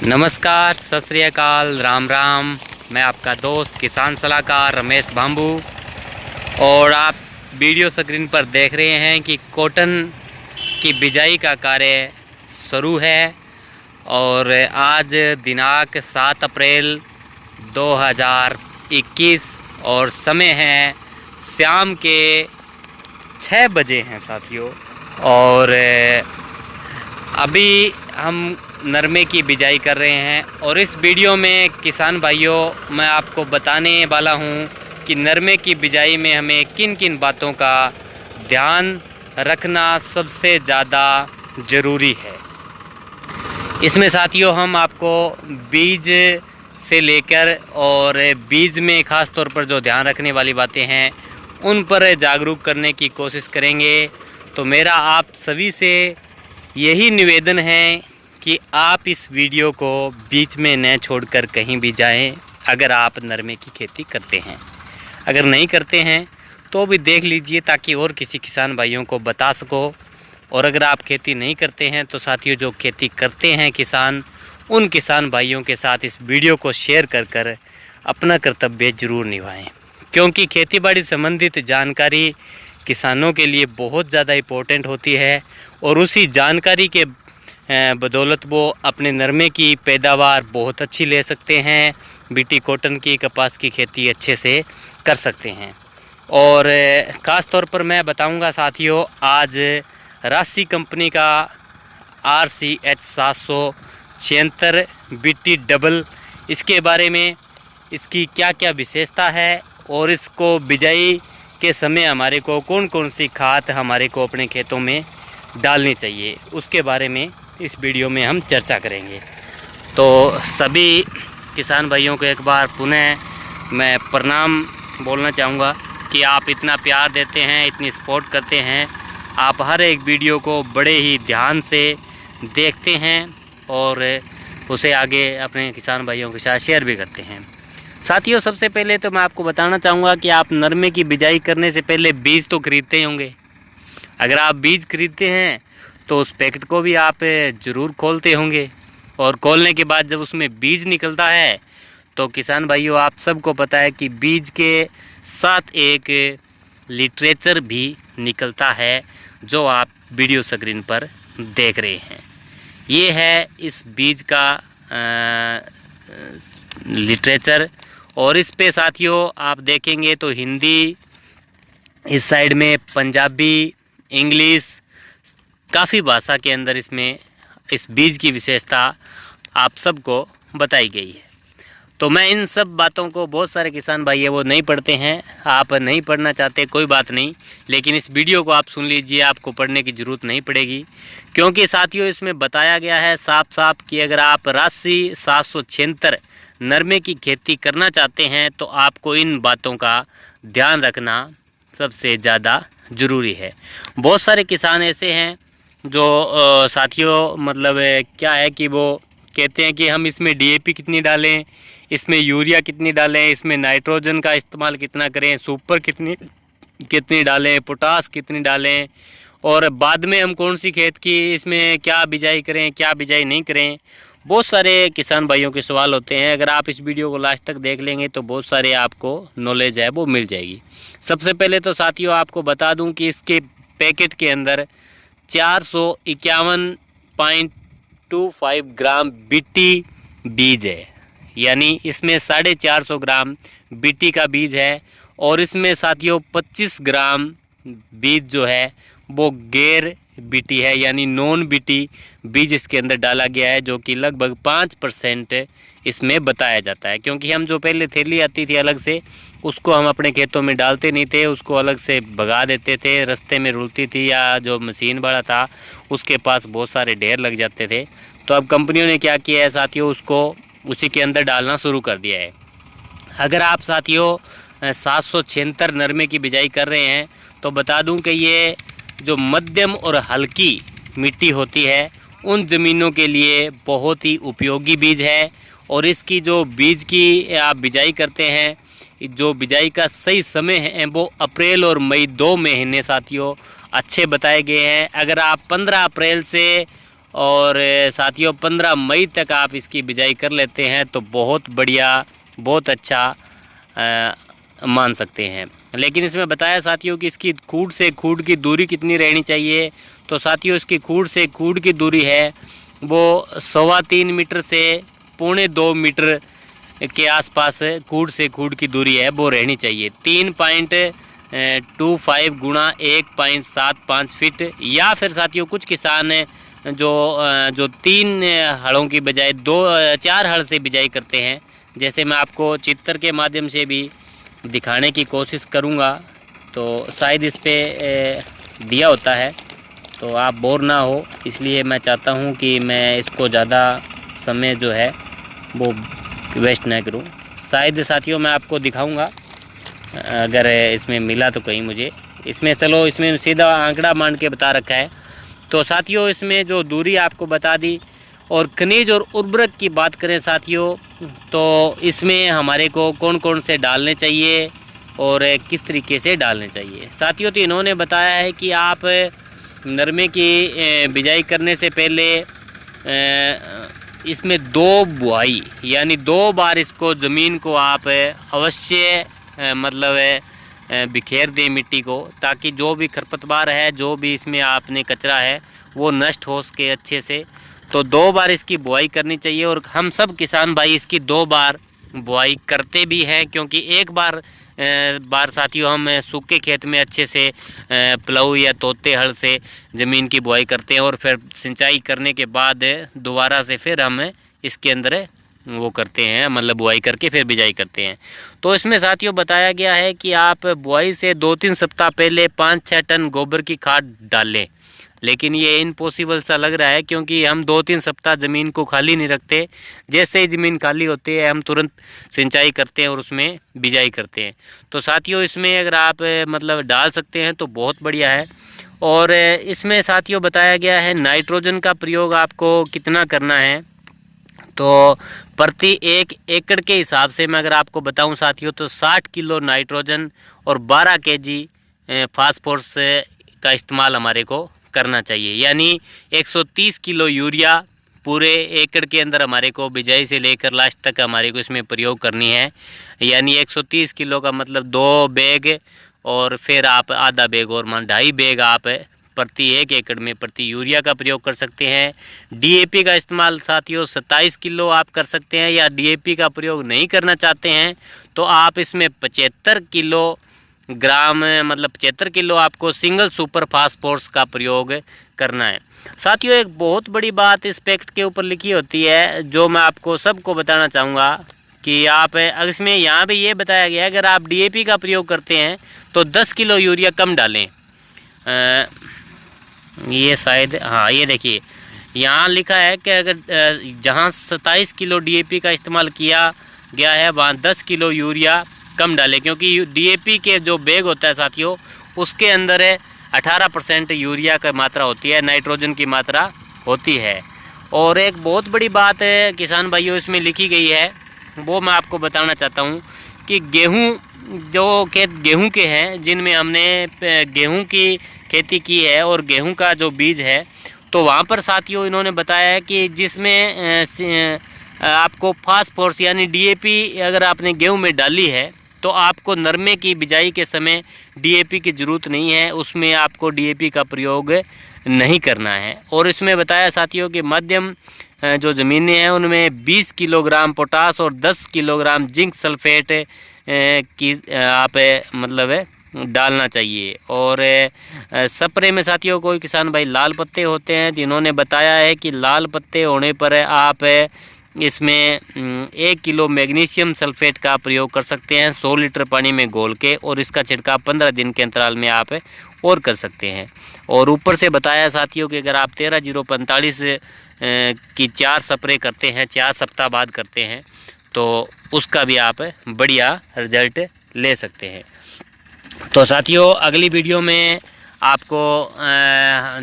नमस्कार, सत श्री अकाल, राम राम। मैं आपका दोस्त किसान सलाहकार रमेश बांबू और आप वीडियो स्क्रीन पर देख रहे हैं कि कॉटन की बिजाई का कार्य शुरू है। और आज दिनांक 7 अप्रैल 2021 और समय है शाम के 6 बजे हैं साथियों। और अभी हम नरमे की बिजाई कर रहे हैं और इस वीडियो में किसान भाइयों मैं आपको बताने वाला हूं कि नरमे की बिजाई में हमें किन किन बातों का ध्यान रखना सबसे ज़्यादा ज़रूरी है। इसमें साथियों हम आपको बीज से लेकर और बीज में ख़ास तौर पर जो ध्यान रखने वाली बातें हैं उन पर जागरूक करने की कोशिश करेंगे। तो मेरा आप सभी से यही निवेदन है कि आप इस वीडियो को बीच में न छोड़कर कहीं भी जाएं। अगर आप नरमे की खेती करते हैं, अगर नहीं करते हैं तो भी देख लीजिए ताकि और किसी किसान भाइयों को बता सको। और अगर आप खेती नहीं करते हैं तो साथियों जो खेती करते हैं किसान, उन किसान भाइयों के साथ इस वीडियो को शेयर कर अपना कर्तव्य जरूर निभाएं, क्योंकि खेतीबाड़ी संबंधित जानकारी किसानों के लिए बहुत ज़्यादा इम्पोर्टेंट होती है। और उसी जानकारी के बदौलत वो अपने नरमे की पैदावार बहुत अच्छी ले सकते हैं, बीटी कॉटन की, कपास की खेती अच्छे से कर सकते हैं। और ख़ास तौर पर मैं बताऊंगा साथियों, आज राशि कंपनी का RCH 776 बीटी डबल, इसके बारे में इसकी क्या क्या विशेषता है और इसको बिजाई के समय हमारे को कौन कौन सी खाद हमारे को अपने खेतों में डालनी चाहिए, उसके बारे में इस वीडियो में हम चर्चा करेंगे। तो सभी किसान भाइयों को एक बार पुनः मैं प्रणाम बोलना चाहूँगा कि आप इतना प्यार देते हैं, इतनी सपोर्ट करते हैं, आप हर एक वीडियो को बड़े ही ध्यान से देखते हैं और उसे आगे अपने किसान भाइयों के साथ शेयर भी करते हैं। साथियों सबसे पहले तो मैं आपको बताना चाहूँगा कि आप नरमे की बिजाई करने से पहले बीज तो खरीदते ही होंगे। अगर आप बीज खरीदते हैं तो उस पैकेट को भी आप ज़रूर खोलते होंगे और खोलने के बाद जब उसमें बीज निकलता है तो किसान भाइयों आप सबको पता है कि बीज के साथ एक लिटरेचर भी निकलता है जो आप वीडियो स्क्रीन पर देख रहे हैं। ये है इस बीज का लिटरेचर। और इस पे साथियों आप देखेंगे तो हिंदी, इस साइड में पंजाबी, इंग्लिश, काफ़ी भाषा के अंदर इसमें इस बीज की विशेषता आप सबको बताई गई है। तो मैं इन सब बातों को, बहुत सारे किसान भाई है वो नहीं पढ़ते हैं, आप नहीं पढ़ना चाहते कोई बात नहीं, लेकिन इस वीडियो को आप सुन लीजिए, आपको पढ़ने की ज़रूरत नहीं पड़ेगी, क्योंकि साथियों इसमें बताया गया है साफ साफ कि अगर आप राशि 776 नरमे की खेती करना चाहते हैं तो आपको इन बातों का ध्यान रखना सबसे ज़्यादा ज़रूरी है। बहुत सारे किसान ऐसे हैं जो साथियों मतलब क्या है कि वो कहते हैं कि हम इसमें DAP कितनी डालें, इसमें यूरिया कितनी डालें, इसमें नाइट्रोजन का इस्तेमाल कितना करें, सुपर कितनी डालें, पोटास कितनी डालें, और बाद में हम कौन सी खेत की इसमें क्या बिजाई करें, क्या बिजाई नहीं करें। बहुत सारे किसान भाइयों के सवाल होते हैं। अगर आप इस वीडियो को लास्ट तक देख लेंगे तो बहुत सारे आपको नॉलेज है वो मिल जाएगी। सबसे पहले तो साथियों आपको बता दूं कि इसके पैकेट के अंदर 451.25 ग्राम बीटी बीज है, यानी इसमें 450 ग्राम बीटी का बीज है। और इसमें साथियों 25 ग्राम बीज जो है वो गैर बीटी है, यानी नॉन बीटी बीज इसके अंदर डाला गया है, जो कि लगभग 5% इसमें बताया जाता है। क्योंकि हम जो पहले थैली आती थी अलग से, उसको हम अपने खेतों में डालते नहीं थे, उसको अलग से भगा देते थे, रास्ते में रुलती थी या जो मशीन वाला था उसके पास बहुत सारे ढेर लग जाते थे। तो अब कंपनियों ने क्या किया है साथियों, उसको उसी के अंदर डालना शुरू कर दिया है। अगर आप साथियों 776 नरमे की बिजाई कर रहे हैं तो बता दूं कि ये जो मध्यम और हल्की मिट्टी होती है उन ज़मीनों के लिए बहुत ही उपयोगी बीज है। और इसकी जो बीज की आप बिजाई करते हैं, जो बिजाई का सही समय है वो अप्रैल और मई 2 महीने साथियों अच्छे बताए गए हैं। अगर आप 15 अप्रैल से और साथियों 15 मई तक आप इसकी बिजाई कर लेते हैं तो बहुत बढ़िया, बहुत अच्छा मान सकते हैं। लेकिन इसमें बताया साथियों कि इसकी खूड से खूड की दूरी कितनी रहनी चाहिए। तो साथियों इसकी खूड से खूड की दूरी है वो 3.25 मीटर से 2.25 मीटर के आसपास खूड से खूड की दूरी है वो रहनी चाहिए। 3.25 गुणा 1.75 फीट, या फिर साथियों कुछ किसान जो 3 हड़ों की बजाय 4 हड़ से बिजाई करते हैं, जैसे मैं आपको चित्र के माध्यम से भी दिखाने की कोशिश करूंगा। तो शायद इस पे दिया होता है तो आप बोर ना हो, इसलिए मैं चाहता हूं कि मैं इसको ज़्यादा समय जो है वो वेस्ट ना करूं। शायद साथियों मैं आपको दिखाऊंगा, अगर इसमें मिला तो कहीं मुझे। इसमें चलो इसमें सीधा आंकड़ा मान के बता रखा है। तो साथियों इसमें जो दूरी आपको बता दी। और खनिज और उर्वरक की बात करें साथियों, तो इसमें हमारे को कौन कौन से डालने चाहिए और किस तरीके से डालने चाहिए साथियों। तो इन्होंने बताया है कि आप नरमे की बिजाई करने से पहले इसमें 2 बुआई यानी 2 बार इसको ज़मीन को आप अवश्य मतलब बिखेर दें मिट्टी को, ताकि जो भी खरपतवार है, जो भी इसमें आपने कचरा है वो नष्ट हो सके अच्छे से। तो 2 बार इसकी बुआई करनी चाहिए और हम सब किसान भाई इसकी 2 बार बुआई करते भी हैं, क्योंकि एक बार साथियों हम सूखे खेत में अच्छे से प्लाऊ या तोते हल से ज़मीन की बुआई करते हैं और फिर सिंचाई करने के बाद दोबारा से फिर हम इसके अंदर वो करते हैं, मतलब बुआई करके फिर बिजाई करते हैं। तो इसमें साथियों बताया गया है कि आप बुआई से 2-3 सप्ताह पहले 5-6 टन गोबर की खाद डालें। लेकिन ये इम्पॉसिबल सा लग रहा है, क्योंकि हम 2-3 सप्ताह ज़मीन को खाली नहीं रखते। जैसे ही ज़मीन खाली होती है हम तुरंत सिंचाई करते हैं और उसमें बिजाई करते हैं। तो साथियों इसमें अगर आप मतलब डाल सकते हैं तो बहुत बढ़िया है। और इसमें साथियों बताया गया है नाइट्रोजन का प्रयोग आपको कितना करना है। तो प्रति 1 एकड़ के हिसाब से मैं अगर आपको बताऊं साथियों, तो 60 किलो नाइट्रोजन और 12 केजी फास्फोरस का इस्तेमाल हमारे को करना चाहिए। यानी 130 किलो यूरिया पूरे एकड़ के अंदर हमारे को बिजाई से लेकर लास्ट तक हमारे को इसमें प्रयोग करनी है। यानी 130 किलो का मतलब 2 बैग और फिर आप आधा बैग और 2.5 बैग आप प्रति 1 एकड़ में प्रति यूरिया का प्रयोग कर सकते हैं। डीएपी का इस्तेमाल साथियों 27 किलो आप कर सकते हैं, या डीएपी का प्रयोग नहीं करना चाहते हैं तो आप इसमें 75 किलो ग्राम मतलब 75 किलो आपको सिंगल सुपर फास्फोरस का प्रयोग करना है। साथियों एक बहुत बड़ी बात इस पैक्ट के ऊपर लिखी होती है, जो मैं आपको सबको बताना चाहूँगा कि आप इसमें यहाँ भी ये बताया गया है अगर आप डीएपी का प्रयोग करते हैं तो 10 किलो यूरिया कम डालें। ये शायद हाँ ये देखिए यहाँ लिखा है कि अगर जहाँ 27 किलो डीएपी का इस्तेमाल किया गया है वहाँ 10 किलो यूरिया कम डालें, क्योंकि डीएपी के जो बैग होता है साथियों उसके अंदर 18% यूरिया की मात्रा होती है, नाइट्रोजन की मात्रा होती है। और एक बहुत बड़ी बात है किसान भाइयों इसमें लिखी गई है, वो मैं आपको बताना चाहता हूँ कि गेहूँ जो खेत गेहूँ के हैं जिनमें हमने गेहूँ की खेती की है और गेहूं का जो बीज है, तो वहाँ पर साथियों इन्होंने बताया है कि जिसमें आपको फास्फोरस यानी डीएपी अगर आपने गेहूं में डाली है तो आपको नरमे की बिजाई के समय डीएपी की ज़रूरत नहीं है, उसमें आपको डीएपी का प्रयोग नहीं करना है। और इसमें बताया साथियों कि मध्यम जो ज़मीनें हैं उनमें 20 किलोग्राम पोटास और 10 किलोग्राम जिंक सल्फेट की आप मतलब डालना चाहिए। और स्प्रे में साथियों कोई किसान भाई लाल पत्ते होते हैं, जिन्होंने बताया है कि लाल पत्ते होने पर आप इसमें 1 किलो मैग्नीशियम सल्फेट का प्रयोग कर सकते हैं 100 लीटर पानी में घोल के, और इसका छिड़काव 15 दिन के अंतराल में आप और कर सकते हैं। और ऊपर से बताया साथियों कि अगर आप 13-045 की 4 स्प्रे करते हैं 4 सप्ताह बाद करते हैं तो उसका भी आप बढ़िया रिजल्ट ले सकते हैं। तो साथियों अगली वीडियो में आपको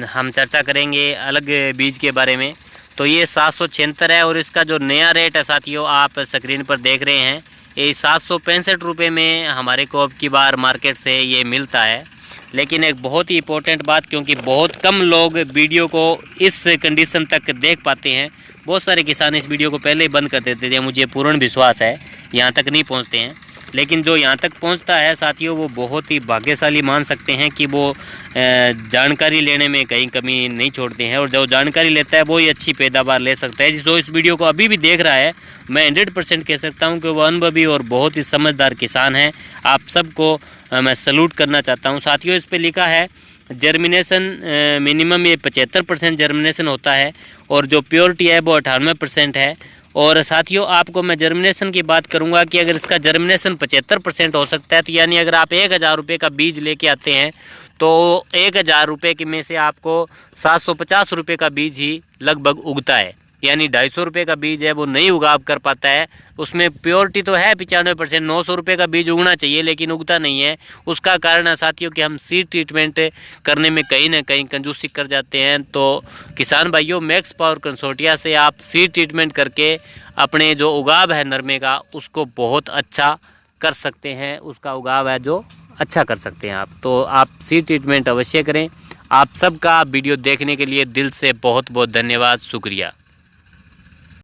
हम चर्चा करेंगे अलग बीज के बारे में। तो ये 776 है और इसका जो नया रेट है साथियों आप स्क्रीन पर देख रहे हैं, ये 765 रुपये में हमारे को अब की बार मार्केट से ये मिलता है। लेकिन एक बहुत ही इम्पोर्टेंट बात, क्योंकि बहुत कम लोग वीडियो को इस कंडीशन तक देख पाते हैं। बहुत सारे किसान इस वीडियो को पहले ही बंद कर देते थे, मुझे पूर्ण विश्वास है यहाँ तक नहीं पहुँचते हैं। लेकिन जो यहाँ तक पहुँचता है साथियों, वो बहुत ही भाग्यशाली मान सकते हैं कि वो जानकारी लेने में कहीं कमी नहीं छोड़ते हैं, और जो जानकारी लेता है वो ही अच्छी पैदावार ले सकता है। जो इस वीडियो को अभी भी देख रहा है, मैं 100% कह सकता हूँ कि वो अनुभवी और बहुत ही समझदार किसान हैं। आप सबको मैं सैल्यूट करना चाहता हूँ। साथियों, इस पर लिखा है जर्मिनेशन मिनिमम ये 75% जर्मिनेशन होता है, और जो प्योरिटी है वो 98% है। और साथियों, आपको मैं जर्मिनेशन की बात करूंगा कि अगर इसका जर्मिनेशन 75% हो सकता है, तो यानी अगर आप 1000 रुपये का बीज लेके आते हैं तो 1000 रुपये के में से आपको 750 रुपये का बीज ही लगभग उगता है। यानी 250 रुपये का बीज है वो नहीं उगाव कर पाता है। उसमें प्योरिटी तो है 95%, 900 रुपये का बीज उगना चाहिए लेकिन उगता नहीं है। उसका कारण है साथियों कि हम सीड ट्रीटमेंट करने में कहीं ना कहीं कंजूसी कर जाते हैं। तो किसान भाइयों, मैक्स पावर कंसोर्टिया से आप सीड ट्रीटमेंट करके अपने जो उगाव है नरमे का, उसको बहुत अच्छा कर सकते हैं। उसका उगाव है जो अच्छा कर सकते हैं आप। तो आप सीड ट्रीटमेंट अवश्य करें। आप सबका वीडियो देखने के लिए दिल से बहुत बहुत धन्यवाद, शुक्रिया।